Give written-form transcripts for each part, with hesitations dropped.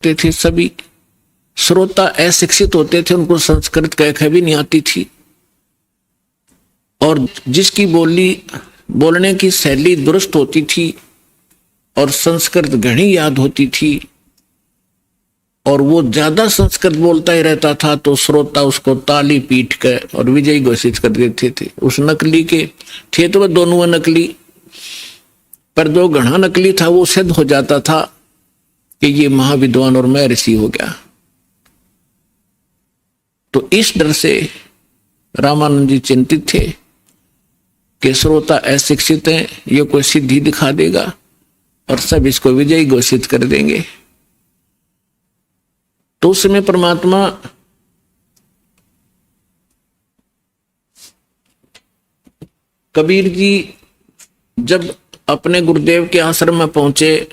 थे सभी। श्रोता अशिक्षित होते थे, उनको संस्कृत कह भी नहीं आती थी, और जिसकी बोलने की शैली दुरुस्त होती थी और संस्कृत घनी याद होती थी और वो ज्यादा संस्कृत बोलता ही रहता था, तो श्रोता उसको ताली पीट कर और विजयी घोषित कर देते थे। उस नकली के थे तो वह दोनों नकली, पर जो घना नकली था वो सिद्ध हो जाता था कि ये महाविद्वान और महर्षि हो गया। तो इस डर से रामानंद जी चिंतित थे कि श्रोता अशिक्षित है, ये कोई सिद्धि दिखा देगा और सब इसको विजयी घोषित कर देंगे। तो उस समय परमात्मा कबीर जी जब अपने गुरुदेव के आश्रम में पहुंचे,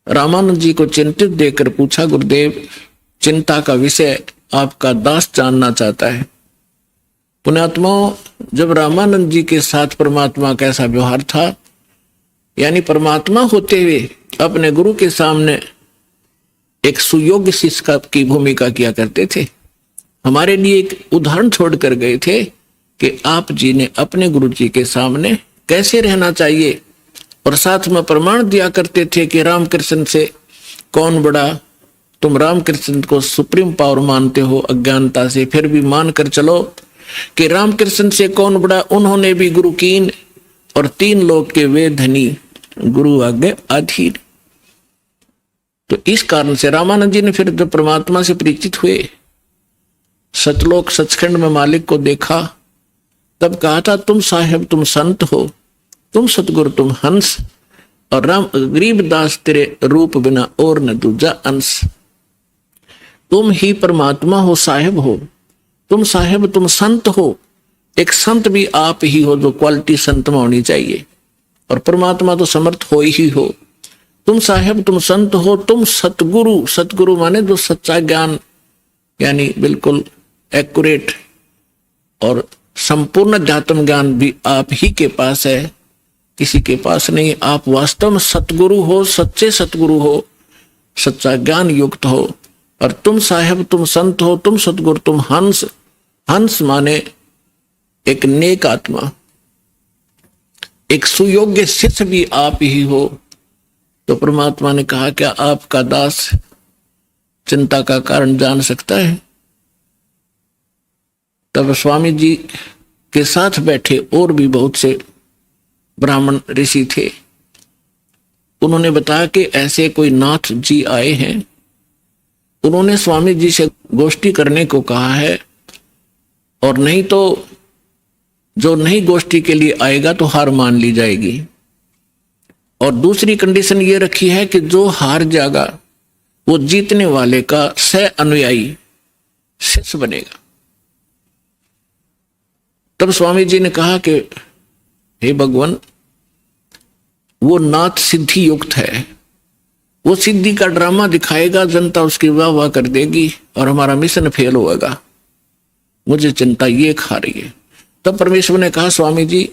रामानंद जी को चिंतित देखकर पूछा, गुरुदेव चिंता का विषय आपका दास जानना चाहता है। पुण्यात्माओं, जब रामानंद जी के साथ परमात्मा का ऐसा व्यवहार था, यानी परमात्मा होते हुए अपने गुरु के सामने एक सुयोग्य शिष्य की भूमिका किया करते थे। हमारे लिए एक उदाहरण छोड़कर गए थे कि आप जी ने अपने गुरु जी के सामने कैसे रहना चाहिए, और साथ में प्रमाण दिया करते थे कि रामकृष्ण से कौन बड़ा। तुम रामकृष्ण को सुप्रीम पावर मानते हो अज्ञानता से, फिर भी मानकर चलो कि रामकृष्ण से कौन बड़ा। उन्होंने भी गुरु कीन और 3 लोक के वे धनी, गुरु आज्ञा अधीर। तो इस कारण से रामानंद जी ने फिर जब परमात्मा से परिचित हुए, सतलोक सचखंड में मालिक को देखा, तब कहा था, तुम साहेब तुम संत हो, तुम सतगुरु तुम हंस, और राम गरीबदास तेरे रूप बिना और न दूजा अंश। तुम ही परमात्मा हो, साहेब हो, तुम साहेब तुम संत हो। एक संत भी आप ही हो, जो क्वालिटी संत में होनी चाहिए, और परमात्मा तो समर्थ हो ही हो। तुम साहेब तुम संत हो, तुम सतगुरु, सतगुरु माने जो सच्चा ज्ञान, यानी बिल्कुल एक्यूरेट और संपूर्ण अध्यात्म ज्ञान भी आप ही के पास है, किसी के पास नहीं। आप वास्तव में सतगुरु हो, सच्चे सतगुरु हो, सच्चा ज्ञान युक्त हो। और तुम साहेब तुम संत हो, तुम सतगुरु तुम हंस। हंस माने एक नेक आत्मा, एक सुयोग्य शिष्य भी आप ही हो। तो परमात्मा ने कहा, क्या आपका दास चिंता का कारण जान सकता है? तब स्वामी जी के साथ बैठे और भी बहुत से ब्राह्मण ऋषि थे। उन्होंने बताया कि ऐसे कोई नाथ जी आए हैं, उन्होंने स्वामी जी से गोष्ठी करने को कहा है, और नहीं तो जो नहीं गोष्ठी के लिए आएगा तो हार मान ली जाएगी। और दूसरी कंडीशन ये रखी है कि जो हार जाएगा वो जीतने वाले का सह अनुयायी शिष्य बनेगा। तब स्वामी जी ने कहा कि हे भगवान, वो नाथ सिद्धि युक्त है, वो सिद्धि का ड्रामा दिखाएगा, जनता उसकी वाह वाह कर देगी और हमारा मिशन फेल होगा। मुझे चिंता ये खा रही है। तब परमेश्वर ने कहा, स्वामी जी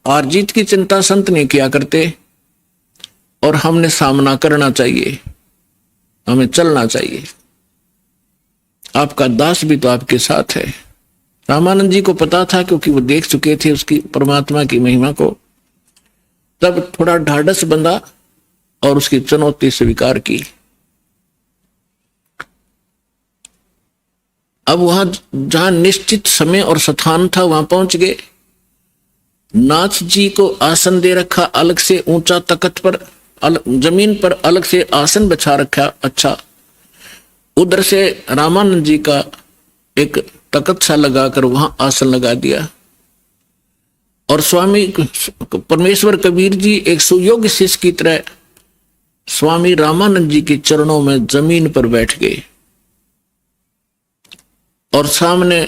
हार जीत की चिंता संत नहीं किया करते, और हमने सामना करना चाहिए, हमें चलना चाहिए। आपका दास भी तो आपके साथ है। रामानंद जी को पता था, क्योंकि वो देख चुके थे उसकी परमात्मा की महिमा को। तब थोड़ा ढाढ़स बंधा और उसकी चुनौती स्वीकार की। अब वहां जहां निश्चित समय और स्थान था वहां पहुंच गए। नाथ जी को आसन दे रखा अलग से, ऊंचा तख्त पर, जमीन पर अलग से आसन बिछा रखा। अच्छा, उधर से रामानंद जी का एक तख्त सा लगाकर वहां आसन लगा दिया। और स्वामी परमेश्वर कबीर जी एक सुयोग्य शिष्य की तरह स्वामी रामानंद जी के चरणों में जमीन पर बैठ गए, और सामने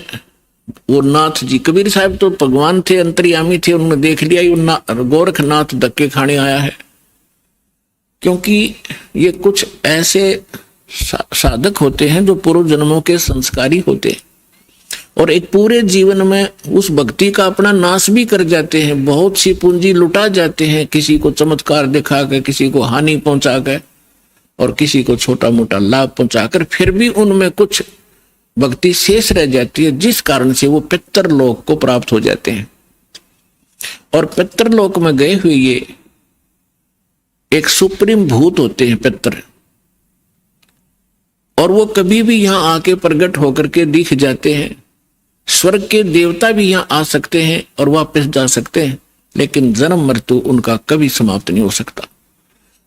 वो नाथ जी, कबीर साहब तो भगवान थे, अंतर्यामी थे, उन्होंने देख लिया गोरखनाथ धक्के खाने आया है। क्योंकि ये कुछ ऐसे साधक होते हैं जो पूर्व जन्मों के संस्कारी होते, और एक पूरे जीवन में उस भक्ति का अपना नाश भी कर जाते हैं। बहुत सी पूंजी लुटा जाते हैं, किसी को चमत्कार दिखा कर, किसी को हानि पहुंचा कर और किसी को छोटा मोटा लाभ पहुंचाकर, फिर भी उनमें कुछ भक्ति शेष रह जाती है, जिस कारण से वो पितरलोक को प्राप्त हो जाते हैं। और पितरलोक में गए हुए ये एक सुप्रीम भूत होते हैं पितर, और वो कभी भी यहां आके प्रकट होकर के दिख जाते हैं। स्वर्ग के देवता भी यहां आ सकते हैं और वापस जा सकते हैं, लेकिन जन्म मृत्यु उनका कभी समाप्त नहीं हो सकता।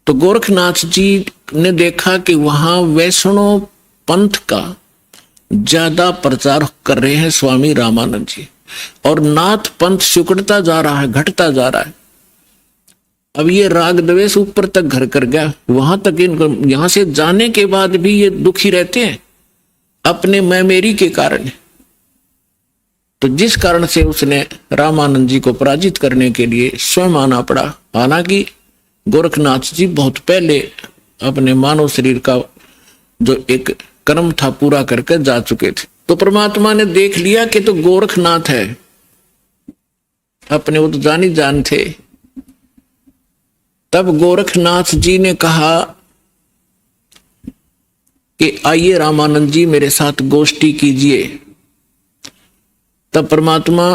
तो गोरखनाथ जी ने देखा कि वहां वैष्णव पंथ का ज्यादा प्रचार कर रहे हैं स्वामी रामानंद जी, और नाथ पंथ सिकुड़ता जा रहा है, घटता जा रहा है। अब ये राग द्वेष ऊपर तक घर कर गया, वहां तक इनको, यहां से जाने के बाद भी ये दुखी रहते हैं अपने मैं मेरी के कारण। तो जिस कारण से उसने रामानंद जी को पराजित करने के लिए स्वयं आना पड़ा। हालांकि गोरखनाथ जी बहुत पहले अपने मानव शरीर का जो एक कर्म था पूरा करके जा चुके थे। तो परमात्मा ने देख लिया कि तो गोरखनाथ है, अपने वो तो जानी जान थे। तब गोरखनाथ जी ने कहा कि आइए रामानंद जी मेरे साथ गोष्ठी कीजिए। तब परमात्मा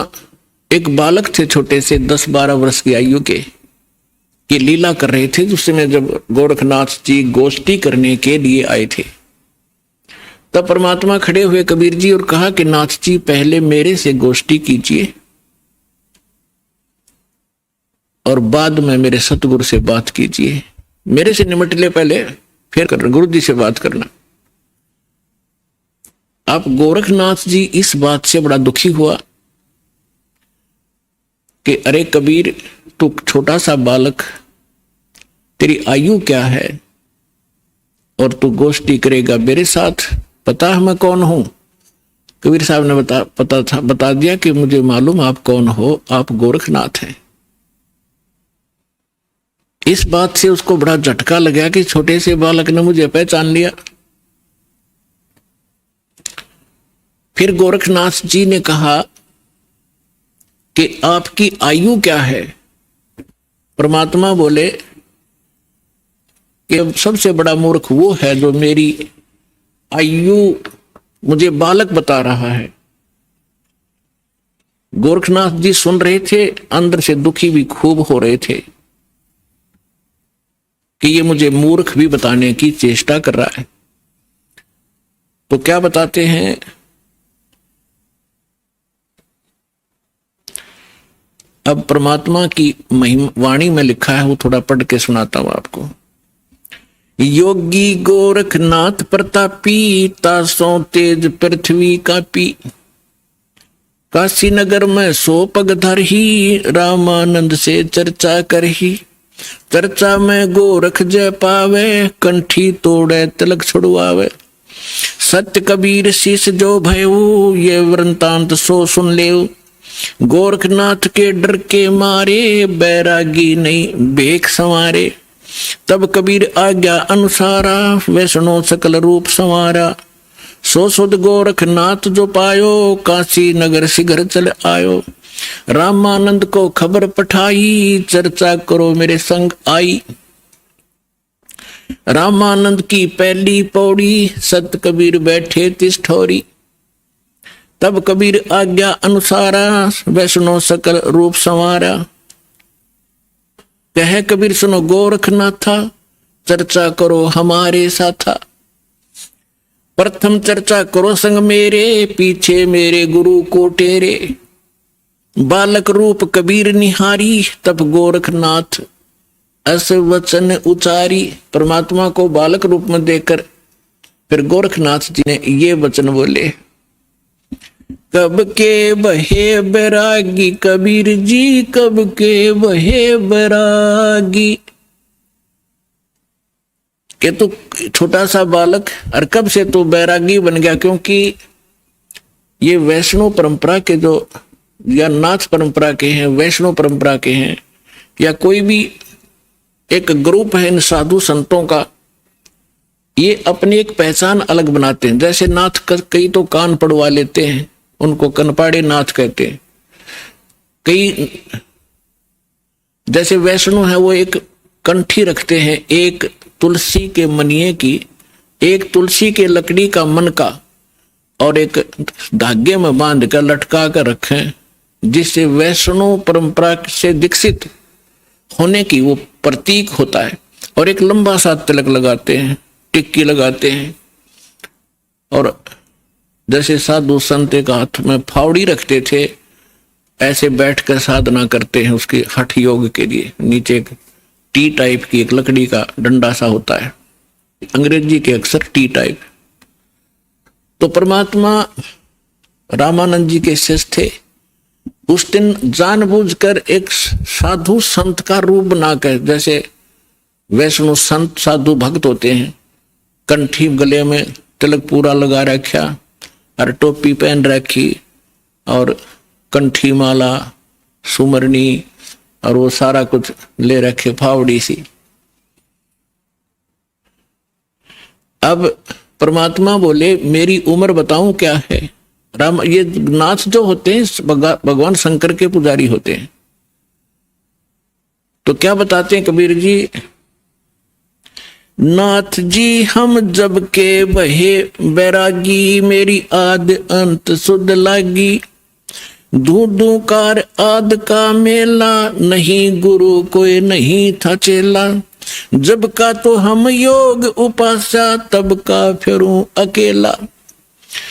एक बालक थे, छोटे से 10-12 वर्ष की आयु के, ये लीला कर रहे थे। उस समय जब गोरखनाथ जी गोष्ठी करने के लिए आए थे, तब परमात्मा खड़े हुए कबीर जी और कहा कि नाथ जी पहले मेरे से गोष्ठी कीजिए और बाद में मेरे सतगुरु से बात कीजिए। मेरे से निमट ले पहले, फिर करना गुरु जी से बात करना। अब गोरखनाथ जी इस बात से बड़ा दुखी हुआ कि अरे कबीर, तू छोटा सा बालक, तेरी आयु क्या है और तू गोष्ठी करेगा मेरे साथ? पता है मैं कौन हूं? कबीर साहब ने बता दिया कि मुझे मालूम आप कौन हो, आप गोरखनाथ हैं। इस बात से उसको बड़ा झटका लगा कि छोटे से बालक ने मुझे पहचान लिया। फिर गोरखनाथ जी ने कहा कि आपकी आयु क्या है? परमात्मा बोले कि सबसे बड़ा मूर्ख वो है जो मेरी आयु मुझे बालक बता रहा है। गोरखनाथ जी सुन रहे थे, अंदर से दुखी भी खूब हो रहे थे कि ये मुझे मूर्ख भी बताने की चेष्टा कर रहा है। तो क्या बताते हैं? अब परमात्मा की महिमा वाणी में लिखा है, वो थोड़ा पढ़ के सुनाता हूं आपको। योगी गोरखनाथ प्रतापी, तासों तेज पृथ्वी कापी, काशी नगर में 100 पग धरही, रामानंद से चर्चा करही। चर्चा में गोरख जय पावे, कंठी तोड़े तिलक छुड़वावे। सत्य कबीर शीश जो भयऊ, ये वृंतांत सो सुन लेऊ। गोरखनाथ के डर के मारे, बैरागी नहीं भेख संवारे। तब कबीर आज्ञा अनुसारा, वैष्णो सकल रूप संवारा। सो सुध गोरखनाथ जो पायो, काशी नगर शीघ्र चल आयो। रामानंद को खबर पठाई, चर्चा करो मेरे संग आई। रामानंद की पहली पौड़ी, सत कबीर बैठे तिस ठोरी। तब कबीर आज्ञा अनुसारा, वैष्णो सकल रूप संवारा। कहे कबीर सुनो गोरखनाथा, चर्चा करो हमारे साथा। प्रथम चर्चा करो संग मेरे, पीछे मेरे गुरु को टेरे। बालक रूप कबीर निहारी, तब गोरखनाथ अस वचन उचारी। परमात्मा को बालक रूप में देखकर फिर गोरखनाथ जी ने ये वचन बोले, कब के बहे बैरागी कबीर जी, कब के बहे बैरागी। के तू छोटा सा बालक और कब से तू बैरागी बन गया? क्योंकि ये वैष्णव परंपरा के जो, या नाथ परंपरा के हैं, वैष्णव परंपरा के हैं, या कोई भी एक ग्रुप है इन साधु संतों का, ये अपनी एक पहचान अलग बनाते हैं। जैसे नाथ कई तो कान पड़वा लेते हैं, उनको कनपाड़े नाथ कहते हैं। कई जैसे वैष्णव है वो एक कंठी रखते हैं, एक तुलसी के मनिये की, एक तुलसी के लकड़ी का मन का, और एक धागे में बांध कर लटका कर रखें, जिससे वैष्णव परंपरा से दीक्षित होने की वो प्रतीक होता है। और एक लंबा सा तिलक लगाते हैं, टिक्की लगाते हैं, और जैसे साधु संत एक हाथ में फावड़ी रखते थे, ऐसे बैठकर साधना करते हैं उसके हठ योग के लिए। नीचे एक टी टाइप की एक लकड़ी का डंडा सा होता है, अंग्रेजी के अक्षर टी टाइप। तो परमात्मा रामानंद जी के शिष्य थे। उस दिन जानबूझकर एक साधु संत का रूप बनाकर, जैसे वैष्णव संत साधु भक्त होते हैं, कंठी गले में तिलक पूरा लगा रखा और टोपी पहन रखी और कंठी माला सुमरनी और वो सारा कुछ ले रखे, फावड़ी सी। अब परमात्मा बोले मेरी उम्र बताऊं क्या है। राम, ये नाथ जो होते हैं भगवान शंकर के पुजारी होते हैं। तो क्या बताते हैं कबीर जी, नाथ जी हम जब के बहे बैरागी, मेरी आद अंत सुध लागी, धू कार आद का मेला, नहीं गुरु कोई नहीं था चेला, जब का तो हम योग उपासा, तब का फिरूं अकेला,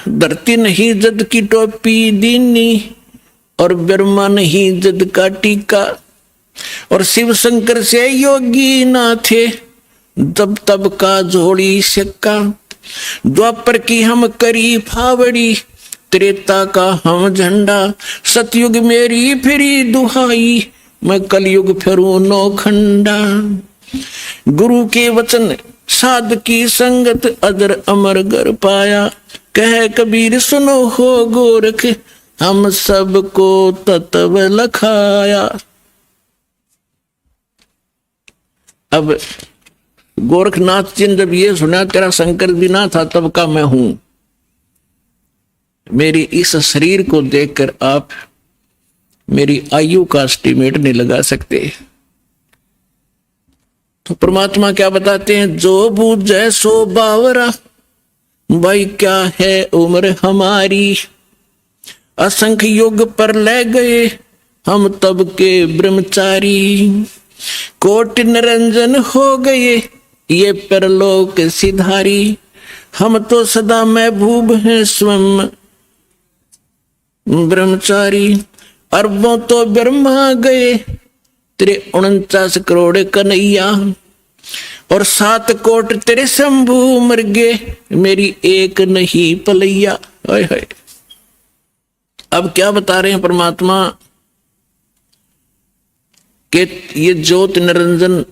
धरती नहीं जद की टोपी दीनी, और ब्रह्मा नहीं जद का टीका, और शिव शंकर से योगी ना थे, तब का झोड़ी सिक्का, द्वापर की हम करी फावड़ी, त्रेता का हम झंडा, सतयुग मेरी फिरी दुहाई, मैं कलयुग फिरूं नौखंडा, गुरु के वचन साध की संगत, अदर अमर गर पाया, कह कबीर सुनो हो गोरख, हम सबको तत्व लखाया। अब गोरखनाथ जी ने जब ये सुना, तेरा शंकर भी ना था तब का मैं हूं, मेरी इस शरीर को देखकर आप मेरी आयु का एस्टिमेट नहीं लगा सकते। तो परमात्मा क्या बताते हैं, जो बूझे सो बावरा, भाई क्या है उम्र हमारी, असंख्य युग पर ले गए हम तब के ब्रह्मचारी, कोटि निरंजन हो गए ये परलोक सिधारी, हम तो सदा महबूब हैं स्वयं ब्रह्मचारी, अरबों तो ब्रह्मा गए तेरे 49 करोड़ कन्हैया, और 7 कोट तेरे शंभू मर गए, मेरी एक नहीं पलैया। हाय हाय। अब क्या बता रहे हैं परमात्मा कि ये ज्योत निरंजन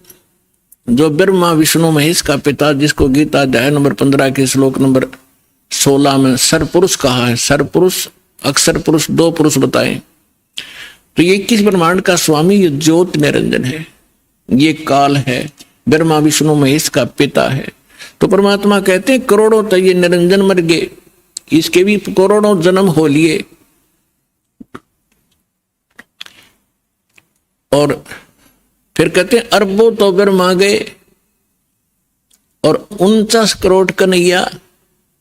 जो ब्रह्मा विष्णु महेश का पिता, जिसको गीता अध्याय नंबर 15 के श्लोक नंबर 16 में सरपुरुष कहा है, सरपुरुष अक्षर पुरुष 2 पुरुष बताए, तो ये 21 ब्रह्मांड का स्वामी ये ज्योत निरंजन है, ये काल है, ब्रह्मा विष्णु महेश का पिता है। तो परमात्मा कहते हैं करोड़ों तो ये निरंजन मर गए, इसके भी करोड़ों जन्म हो लिए, और फिर कहते हैं अरबों तो ब्रह्मा गए, और 49 करोड़ कन्हैया,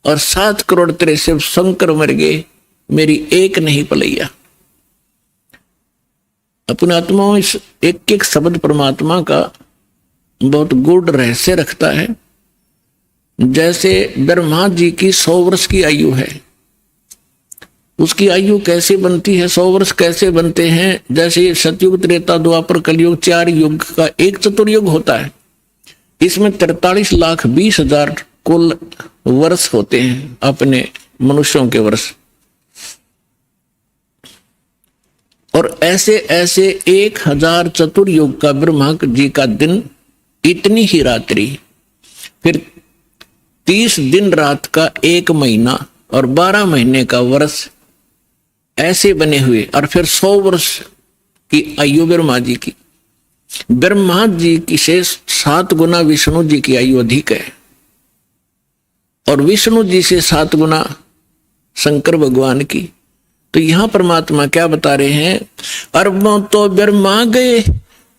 और 7 करोड़ तेरे शिव शंकर मर गए, मेरी एक नहीं पलैया। अपने आत्माओं इस एक एक शब्द परमात्मा का बहुत गूढ़ रहस्य रखता है। जैसे ब्रह्मा जी की 100 वर्ष की आयु है, उसकी आयु कैसे बनती है, 100 वर्ष कैसे बनते हैं, जैसे सतयुग त्रेता द्वापर कलयुग 4 युग का एक चतुर्युग होता है, इसमें 43,20,000 कुल वर्ष होते हैं अपने मनुष्यों के वर्ष, और ऐसे ऐसे 1000 चतुर्युग का ब्रह्मा जी का दिन, इतनी ही रात्रि, फिर 30 दिन रात का 1 महीना और 12 महीने का वर्ष, ऐसे बने हुए, और फिर 100 वर्ष की आयु ब्रह्मा जी की। ब्रह्मा जी की से 7 गुना विष्णु जी की आयु अधिक है, और विष्णु जी से 7 गुना शंकर भगवान की, तो यहां परमात्मा क्या बता रहे हैं, अरबों तो ब्रह्मा गए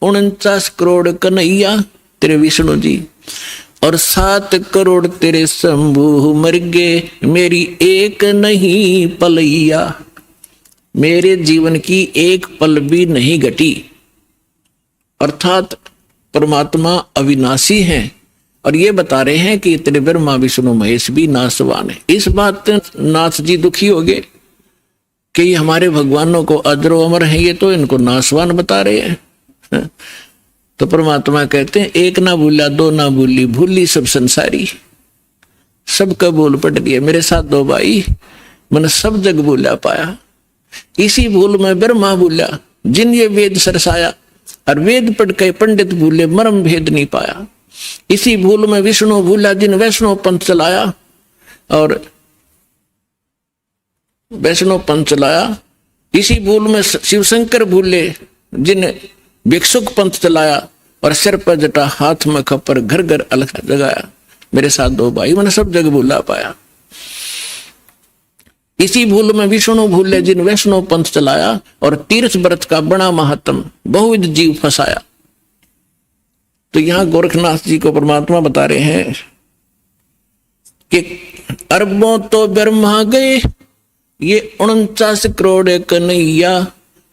49 करोड़ कन्हैया तेरे विष्णु जी, और 7 करोड़ तेरे शंभु मर गए, मेरी एक नहीं पलैया, मेरे जीवन की एक पल भी नहीं घटी। अर्थात परमात्मा अविनाशी हैं और ये बता रहे हैं कि तेरे ब्रह्मा विष्णु महेश भी नाशवान है। इस बात नाथ जी दुखी हो गए कि ये हमारे भगवानों को अजरो अमर है, ये तो इनको नाशवान बता रहे हैं। तो परमात्मा कहते हैं एक ना भूला दो ना भूली, भूली सब संसारी, सबका भूल पट गया। मेरे साथ दो भाई, मैंने सब जग भूला पाया। इसी भूल में ब्रह्मा भूला जिन ये वेद सरसाया, और वेद पढ़ के पंडित भूले मर्म भेद नहीं पाया। इसी भूल में विष्णु भूला जिन वैष्णव पंथ चलाया, और वैष्णव पंथ चलाया। इसी भूल में शिव शंकर भूले जिन भिक्षुक पंथ चलाया, और सिर पर जटा हाथ में खप्पर घर घर अलग जगाया। मेरे साथ दो भाई, मैंने सब जग भूला पाया। इसी भूल में विष्णु भूले जिन वैष्णव पंथ चलाया, और तीर्थ व्रत का बड़ा महात्म बहुविध जीव फंसाया। तो यहां गोरखनाथ जी को परमात्मा बता रहे हैं कि अरबों तो ब्रह्मा गए, ये 49 करोड़ कन्हैया,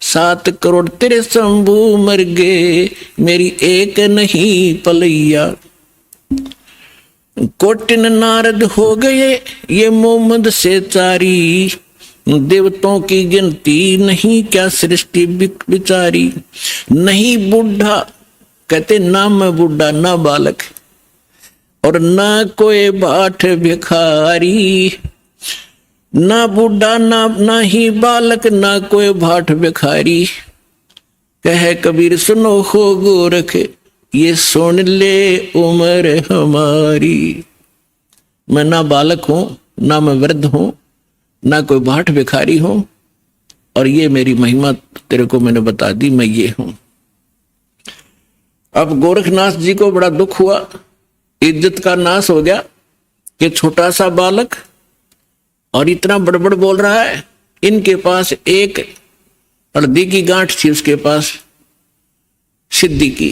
7 करोड़ तेरे शंभु मर गए, मेरी एक नहीं पलैया। कोटिन नारद हो गए ये मोहम्मद से चारी, देवताओं की गिनती नहीं क्या सृष्टि बिचारी। नहीं बूढ़ा, कहते ना मैं बूढ़ा ना बालक, और ना कोई भाट भिखारी। ना बूढ़ा ना ही बालक, ना कोई भाट भिखारी। कहे कबीर सुनो हो गोरख, ये सुन ले उम्र हमारी। मैं ना बालक हूं, ना मैं वृद्ध हूं, ना कोई भाट भिखारी हूं, और ये मेरी महिमा तेरे को मैंने बता दी, मैं ये हूं। अब गोरखनाथ जी को बड़ा दुख हुआ, इज्जत का नाश हो गया कि छोटा सा बालक और इतना बड़बड़ बोल रहा है। इनके पास एक हल्दी की गांठ थी, उसके पास सिद्धि की।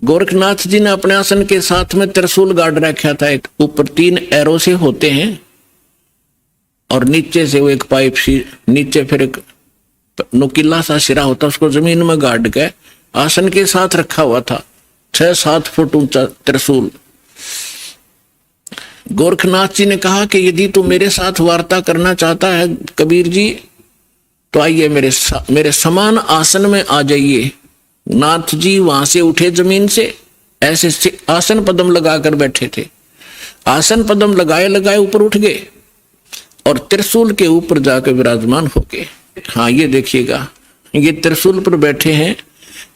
गोरखनाथ जी ने अपने आसन के साथ में त्रिशूल गाड़ रखा था, एक ऊपर 3 एरो से होते हैं, और नीचे से वो एक पाइप सी, नीचे फिर एक नुकीला सा सिरा होता, उसको जमीन में गाड़ के आसन के साथ रखा हुआ था। 6-7 फुट ऊंचा त्रिशूल। गोरखनाथ जी ने कहा कि यदि तू मेरे साथ वार्ता करना चाहता है कबीर जी, तो आइए मेरे समान आसन में आ जाइए। नाथ जी वहां से उठे जमीन से, ऐसे आसन पदम लगाकर बैठे थे। आसन पदम लगाए लगाए ऊपर उठ गए और त्रिशूल के ऊपर जाकर विराजमान हो गए। हाँ, ये देखिएगा, ये त्रिशूल पर बैठे हैं।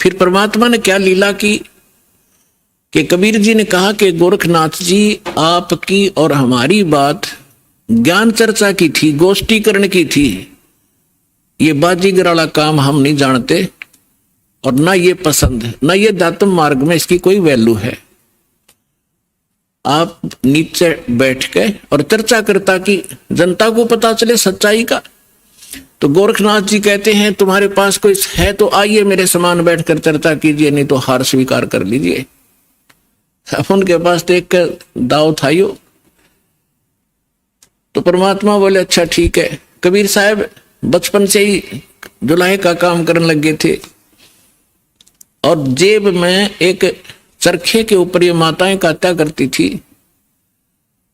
फिर परमात्मा ने क्या लीला की कि कबीर जी ने कहा कि गोरखनाथ जी, आपकी और हमारी बात ज्ञान चर्चा की थी, गोष्ठीकरण की थी। ये बाजीगर वाला काम हम नहीं जानते, और ना ये पसंद है, ना ये दातम मार्ग में इसकी कोई वैल्यू है। आप नीचे बैठ के और चर्चा करता कि जनता को पता चले सच्चाई का। तो गोरखनाथ जी कहते हैं तुम्हारे पास कोई है तो आइए मेरे समान बैठकर चर्चा कीजिए, नहीं तो हार स्वीकार कर लीजिए। अब उनके पास तो एक दाव था यो। तो परमात्मा बोले अच्छा ठीक है। कबीर साहब बचपन से ही जुलाहे का काम करने लगे थे, और जेब में एक चरखे के ऊपर ये माताएं काटा करती थी।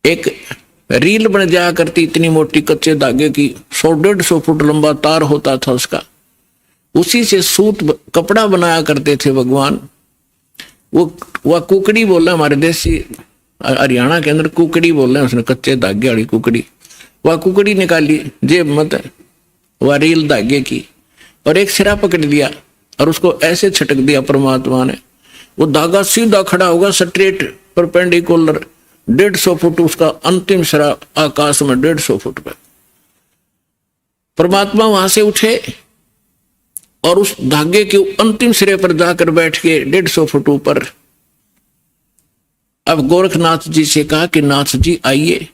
एक रील बन जाया करती इतनी मोटी कच्चे धागे की, 100-150 फुट लंबा तार होता था उसका। उसी से सूत कपड़ा बनाया करते थे भगवान। वह कुकड़ी बोल रहे, हमारे देसी हरियाणा के अंदर कुकड़ी बोल रहे हैं, उसने कच्चे धागे वाली कुकड़ी। वह कुकड़ी निकाली जेब मत, वह रील धागे की, और एक सिरा पकड़ लिया और उसको ऐसे छटक दिया परमात्मा ने। वो धागा सीधा खड़ा होगा, स्ट्रेट परपेंडिकुलर, 150 फुट उसका अंतिम सिरा आकाश में, 150 फुट पे। परमात्मा वहां से उठे और उस धागे के अंतिम सिरे पर जाकर बैठ के 150 फुट ऊपर। अब गोरखनाथ जी से कहा कि नाथ जी आइए,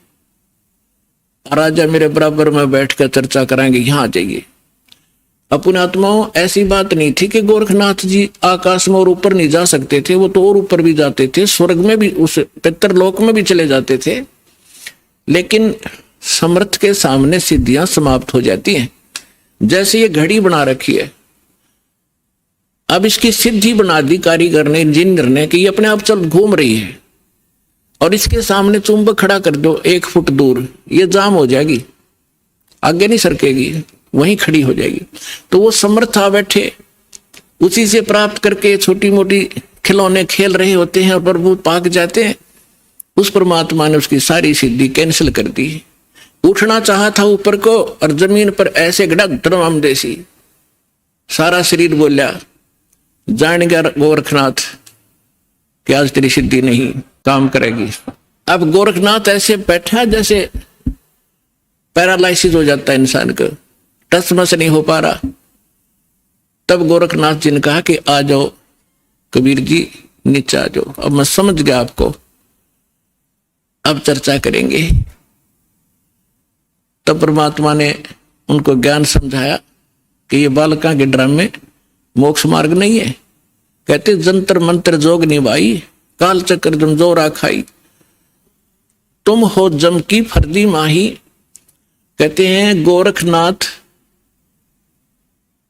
राजा मेरे बराबर में बैठ कर चर्चा कराएंगे, यहां आ जाइए। अपने आत्माओं ऐसी बात नहीं थी कि गोरखनाथ जी आकाश में और ऊपर नहीं जा सकते थे, वो तो और ऊपर भी जाते थे, स्वर्ग में भी, उस पितरलोक में भी चले जाते थे। लेकिन समर्थ के सामने सिद्धियां समाप्त हो जाती हैं। जैसे ये घड़ी बना रखी है, अब इसकी सिद्धि बना दी कारीगर ने, इंजीनियर ने, कि ये अपने आप चल घूम रही है, और इसके सामने चुंबक खड़ा कर दो 1 फुट दूर, ये जाम हो जाएगी, आगे नहीं सरकेगी, वहीं खड़ी हो जाएगी। तो वो समर्थ आ बैठे, उसी से प्राप्त करके छोटी मोटी खिलौने खेल रहे होते हैं और प्रभु पाक जाते हैं। उस परमात्मा ने उसकी सारी सिद्धि कैंसिल कर दी। उठना चाहा था ऊपर को, और जमीन पर ऐसे गड़ा धर्म देसी, सारा शरीर बोलिया, जान गया गोरखनाथ कि आज तेरी सिद्धि नहीं काम करेगी। अब गोरखनाथ ऐसे बैठा जैसे पैरालाइसिस हो जाता है इंसान को, टस मस नहीं हो पा रहा। तब गोरखनाथ जी ने कहा कि आ जाओ कबीर जी, नीचे आ जाओ, अब मैं समझ गया आपको, अब चर्चा करेंगे। तब परमात्मा ने उनको ज्ञान समझाया कि ये बालका के ड्रामे मोक्ष मार्ग नहीं है। कहते जंतर मंत्र जोग निभाई, काल चक्र जम जोरा खाई, तुम हो जम की फर्दी माही। कहते हैं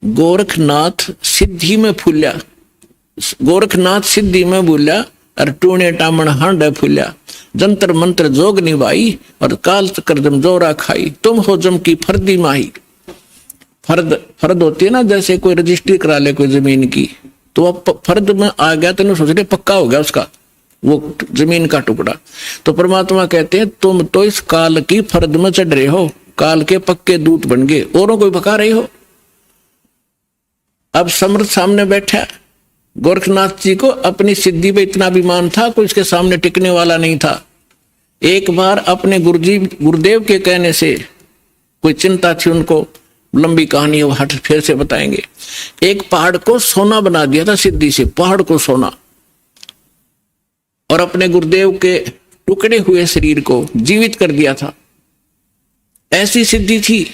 गोरखनाथ सिद्धि में फूल्या, गोरखनाथ सिद्धि में भूल्या, और टूणे टामण हांड फूल्या, जंतर मंत्र जोग निभाई, और काल चक्र जम जोरा खाई, तुम हो जम की फर्दी माही। फर्द होती है ना, जैसे कोई रजिस्ट्री करा ले कोई जमीन की, तो अब फर्द में आ गया तो सोच रहे पक्का हो गया उसका वो जमीन का टुकड़ा। तो परमात्मा कहते हैं तुम तो इस काल की फर्द में चढ़ रहे हो, काल के पक्के दूत बन गए, औरों को पका रहे हो। अब समर्थ सामने बैठा, गोरखनाथ जी को अपनी सिद्धि पे इतना अभिमान था, कोई उसके सामने टिकने वाला नहीं था। एक बार अपने गुरुदेव के कहने से कोई चिंता थी उनको, लंबी कहानी है, हट फिर से बताएंगे। एक पहाड़ को सोना बना दिया था सिद्धि से, पहाड़ को सोना, और अपने गुरुदेव के टुकड़े हुए शरीर को जीवित कर दिया था। ऐसी सिद्धि थी।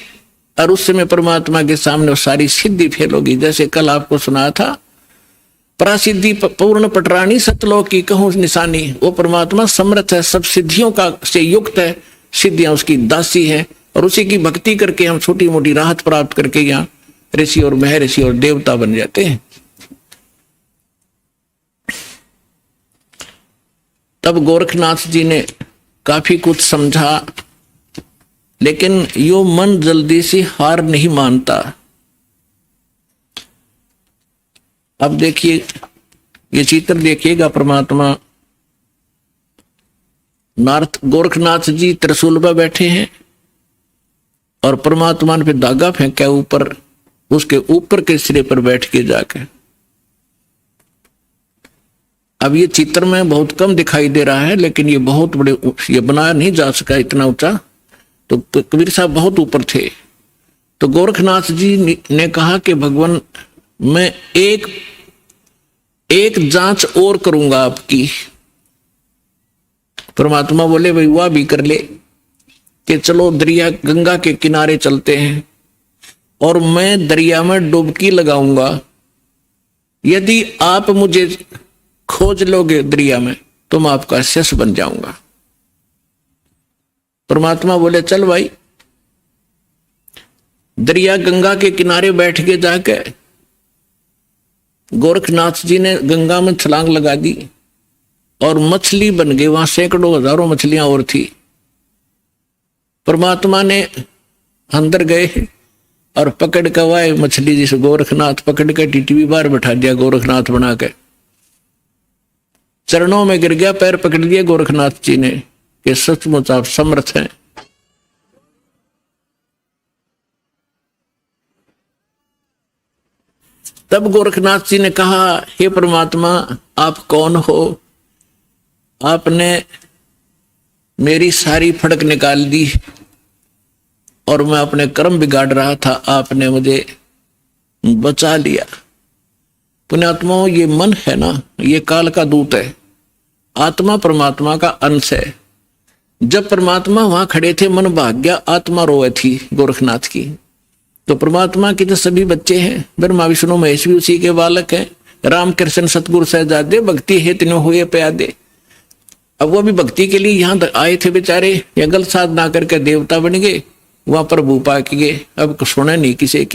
और उस समय परमात्मा के सामने वो सारी सिद्धि फेल होगी। जैसे कल आपको सुनाया था, परासिद्धि पूर्ण पटरानी सतलोक की कहूं निशानी। वो परमात्मा समर्थ है, सब सिद्धियों का से युक्त है, सिद्धियां उसकी दासी है, और उसी की भक्ति करके हम छोटी मोटी राहत प्राप्त करके यहाँ ऋषि और महर्षि और देवता बन जाते हैं। तब गोरखनाथ जी ने काफी कुछ समझा, लेकिन यो मन जल्दी से हार नहीं मानता। अब देखिए, ये चित्र देखिएगा, परमात्मा गोरखनाथ जी त्रिशूल पर बैठे हैं, और परमात्मा ने फिर धागा फेंका ऊपर, उसके ऊपर के सिरे पर बैठ के जाके। अब ये चित्र में बहुत कम दिखाई दे रहा है, लेकिन ये बहुत बड़े, ये बनाया नहीं जा सका इतना ऊंचा, तो कबीर साहब बहुत ऊपर थे। तो गोरखनाथ जी ने कहा कि भगवान मैं एक जांच और करूंगा आपकी। परमात्मा बोले भाई वह भी कर ले, कि चलो दरिया गंगा के किनारे चलते हैं, और मैं दरिया में डुबकी लगाऊंगा। यदि आप मुझे खोज लोगे दरिया में, तो मैं आपका शिष्य बन जाऊंगा। परमात्मा बोले चल भाई। दरिया गंगा के किनारे बैठ के जाके गोरखनाथ जी ने गंगा में छलांग लगा दी, और मछली बन गई। वहां सैकड़ों हजारों मछलियां और थी। परमात्मा ने अंदर गए और पकड़ कर वाए मछली, जिसे गोरखनाथ पकड़ के टीटीवी बाहर बैठा दिया, गोरखनाथ बना के चरणों में गिर गया, पैर पकड़ लिए गोरखनाथ जी ने कि सचमुच आप समर्थ हैं। तब गोरखनाथ जी ने कहा, हे परमात्मा आप कौन हो? आपने मेरी सारी फड़क निकाल दी, और मैं अपने कर्म बिगाड़ रहा था, आपने मुझे बचा लिया। पुण्यात्माओं, ये मन है ना, ये काल का दूत है। आत्मा परमात्मा का अंश है। जब परमात्मा वहां खड़े थे, मन भाग गया, आत्मा रोए थी गोरखनाथ की। तो परमात्मा के जो सभी बच्चे हैं, ब्रह्मा विष्णु महेश भी उसी के बालक हैं। राम कृष्ण सतगुरु सहजादे, भक्ति है तीनों हुए प्यादे। अब वो भी भक्ति के लिए यहाँ आए थे बेचारे, या गलत साधना करके देवता बन गए, वहां प्रभु पा के गए। अब सुने नहीं किसी की।